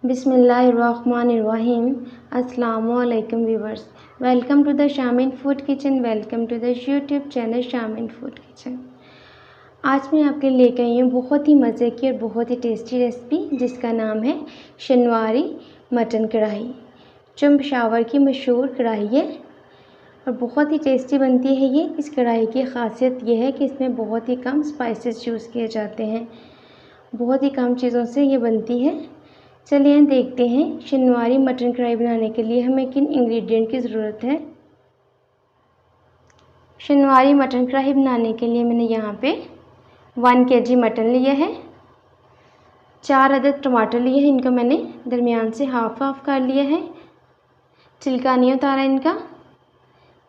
बिस्मिल्लाहिर्रहमानिर्रहीम। अस्सलामुअलैकुम viewers, welcome to the Shamin food kitchen. Welcome to the YouTube channel Shamin food kitchen. आज मैं आपके लिए लेकर आई हूँ बहुत ही मज़े की और बहुत ही टेस्टी रेसिपी जिसका नाम है शनवारी मटन कढ़ाई, जो पेशावर की मशहूर कढ़ाई है और बहुत ही टेस्टी बनती है। ये इस कढ़ाई की ख़ासियत ये है कि इसमें बहुत ही कम स्पाइसेस यूज़ किए जाते हैं, बहुत ही कम चीज़ों से ये बनती है। चलिए देखते हैं शनवारी मटन कढ़ाई बनाने के लिए हमें किन इंग्रेडिएंट की ज़रूरत है। शनवारी मटन कढ़ाई बनाने के लिए मैंने यहाँ पे 1 kg मटन लिया है, 4 अदद टमाटर लिए हैं, इनको मैंने दरमियान से हाफ कर लिया है, छिलका नहीं उतारा इनका।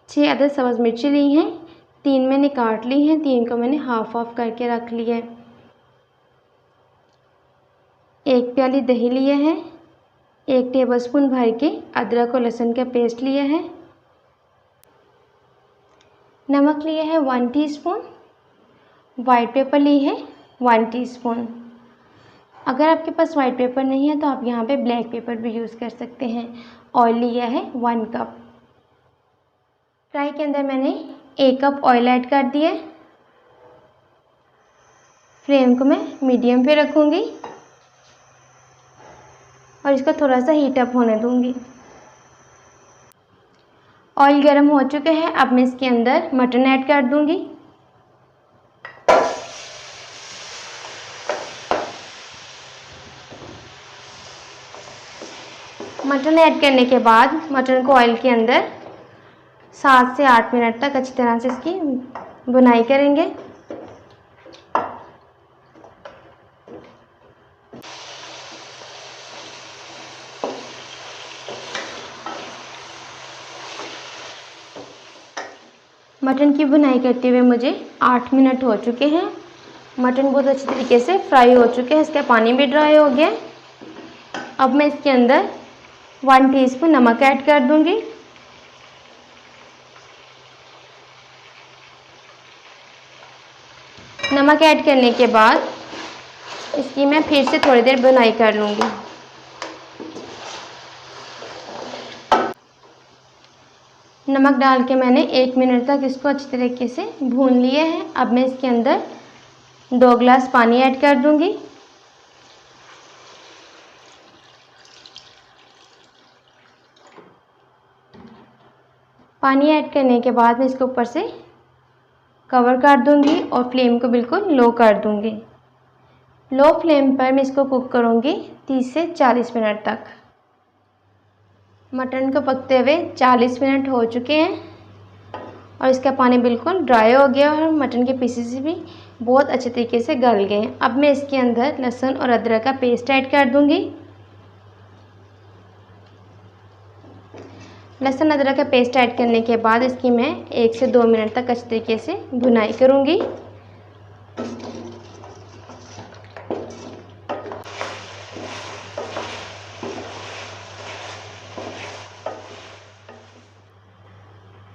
6 अदद सब्ज़ मिर्ची ली हैं, 3 मैंने काट ली हैं, 3 को मैंने हाफ करके रख लिया है। 1 प्याली दही लिया है, 1 टेबलस्पून भर के अदरक और लहसुन का पेस्ट लिया है, नमक लिया है 1 टीस्पून, वाइट पेपर ली है 1 टीस्पून। अगर आपके पास वाइट पेपर नहीं है तो आप यहाँ पे ब्लैक पेपर भी यूज़ कर सकते हैं। ऑयल लिया है 1 कप। कढ़ाई के अंदर मैंने 1 कप ऑयल ऐड कर दिया। फ्लेम को मैं मीडियम पे रखूँगी और इसको थोड़ा सा हीट अप होने दूंगी। ऑयल गर्म हो चुके हैं, अब मैं इसके अंदर मटन ऐड कर दूंगी। मटन ऐड करने के बाद मटन को ऑयल के अंदर 7 से 8 मिनट तक अच्छी तरह से इसकी भुनाई करेंगे। मटन की भुनाई करते हुए मुझे 8 मिनट हो चुके हैं। मटन बहुत अच्छी तरीके से फ्राई हो चुके हैं, इसका पानी भी ड्राई हो गया। अब मैं इसके अंदर 1 टीस्पून नमक ऐड कर दूंगी। नमक ऐड करने के बाद इसकी मैं फिर से थोड़ी देर भुनाई कर लूँगी। नमक डाल के मैंने 1 मिनट तक इसको अच्छी तरीके से भून लिया है। अब मैं इसके अंदर 2 गिलास पानी ऐड कर दूंगी। पानी ऐड करने के बाद मैं इसके ऊपर से कवर कर दूंगी और फ्लेम को बिल्कुल लो कर दूंगी। लो फ्लेम पर मैं इसको कुक करूंगी 30 से 40 मिनट तक। मटन को पकते हुए 40 मिनट हो चुके हैं और इसका पानी बिल्कुल ड्राई हो गया और मटन के पीसेस भी बहुत अच्छे तरीके से गल गए हैं। अब मैं इसके अंदर लहसुन और अदरक का पेस्ट ऐड कर दूंगी। लहसुन अदरक का पेस्ट ऐड करने के बाद इसकी मैं 1 से 2 मिनट तक अच्छे तरीके से भुनाई करूंगी।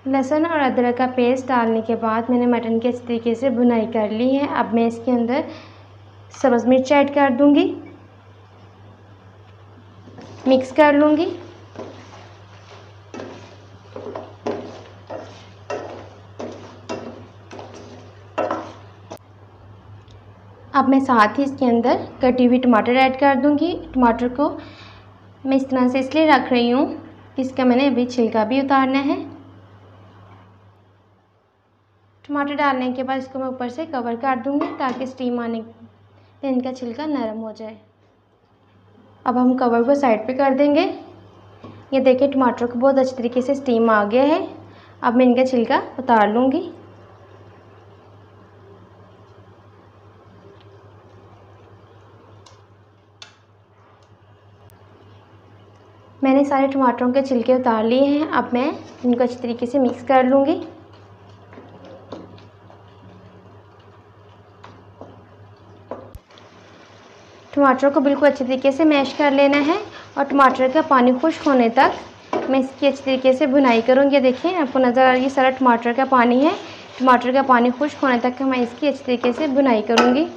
लहसुन और अदरक का पेस्ट डालने के बाद मैंने मटन के इस तरीके से भुनाई कर ली है। अब मैं इसके अंदर सब्ज़ मिर्च ऐड कर दूंगी, मिक्स कर लूँगी। अब मैं साथ ही इसके अंदर कटी हुई टमाटर ऐड कर दूंगी। टमाटर को मैं इस तरह से इसलिए रख रही हूँ कि इसका मैंने अभी छिलका भी उतारना है। टमाटर डालने के बाद इसको मैं ऊपर से कवर कर दूंगी ताकि स्टीम आने पे इनका छिलका नरम हो जाए। अब हम कवर को साइड पे कर देंगे। ये देखिए टमाटर को बहुत अच्छी तरीके से स्टीम आ गया है। अब मैं इनका छिलका उतार लूँगी। मैंने सारे टमाटरों के छिलके उतार लिए हैं। अब मैं इनको अच्छी तरीके से मिक्स कर लूँगी। टमाटर को बिल्कुल अच्छे तरीके से मैश कर लेना है और टमाटर का पानी खुश्क होने तक मैं इसकी अच्छी तरीके से भुनाई करूँगी। देखिए आपको नज़र आ रही है सारा टमाटर का पानी है। टमाटर का पानी खुश्क होने तक मैं इसकी अच्छी तरीके से भुनाई करूँगी।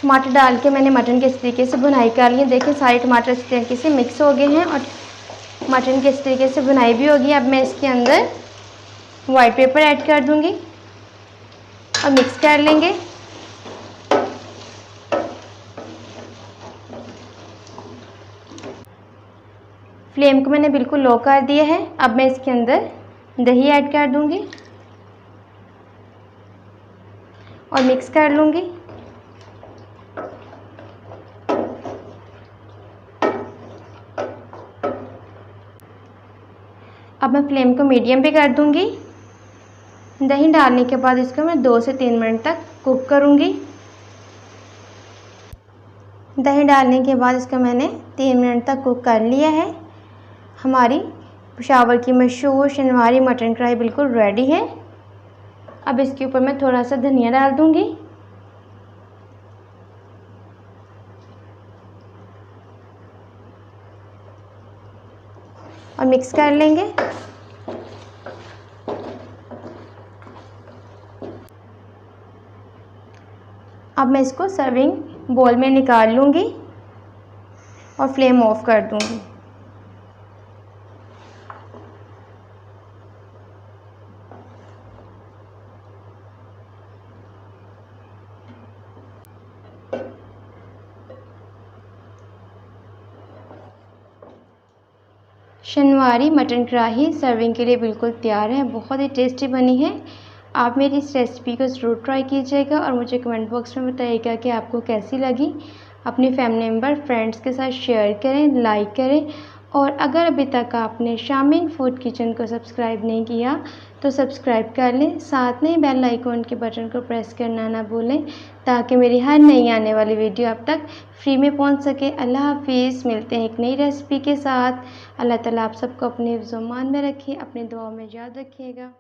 टमाटर डाल के मैंने मटन के इस तरीके से भुनाई कर ली है। देखिए सारे टमाटर इस तरीके से मिक्स हो गए हैं और मटन के इस तरीके से भुनाई भी होगी। अब मैं इसके अंदर वाइट पेपर ऐड कर दूंगी और मिक्स कर लेंगे। फ्लेम को मैंने बिल्कुल लो कर दिया है। अब मैं इसके अंदर दही ऐड कर दूंगी और मिक्स कर लूँगी। अब मैं फ्लेम को मीडियम पे कर दूंगी। दही डालने के बाद इसको मैं 2 से 3 मिनट तक कुक करूंगी। दही डालने के बाद इसको मैंने 3 मिनट तक कुक कर लिया है। हमारी पेशावर की मशहूर शनिवारी मटन कढ़ाई बिल्कुल रेडी है। अब इसके ऊपर मैं थोड़ा सा धनिया डाल दूंगी और मिक्स कर लेंगे। अब मैं इसको सर्विंग बोल में निकाल लूँगी और फ्लेम ऑफ कर दूँगी। शनिवारी मटन कढ़ाई सर्विंग के लिए बिल्कुल तैयार है। बहुत ही टेस्टी बनी है। आप मेरी इस रेसिपी को ज़रूर ट्राई कीजिएगा और मुझे कमेंट बॉक्स में बताइएगा कि आपको कैसी लगी। अपनी फैमिली मेम्बर फ्रेंड्स के साथ शेयर करें, लाइक करें और अगर अभी तक आपने शामीन फूड किचन को सब्सक्राइब नहीं किया तो सब्सक्राइब कर लें। साथ में बेल आइकॉन के बटन को प्रेस करना ना भूलें ताकि मेरी हर नई आने वाली वीडियो आप तक फ्री में पहुंच सके। अल्लाह हाफिज़। मिलते हैं एक नई रेसिपी के साथ। अल्लाह ताला आप सबको अपने ज़ुबान में रखे, अपने दुआ में याद रखिएगा।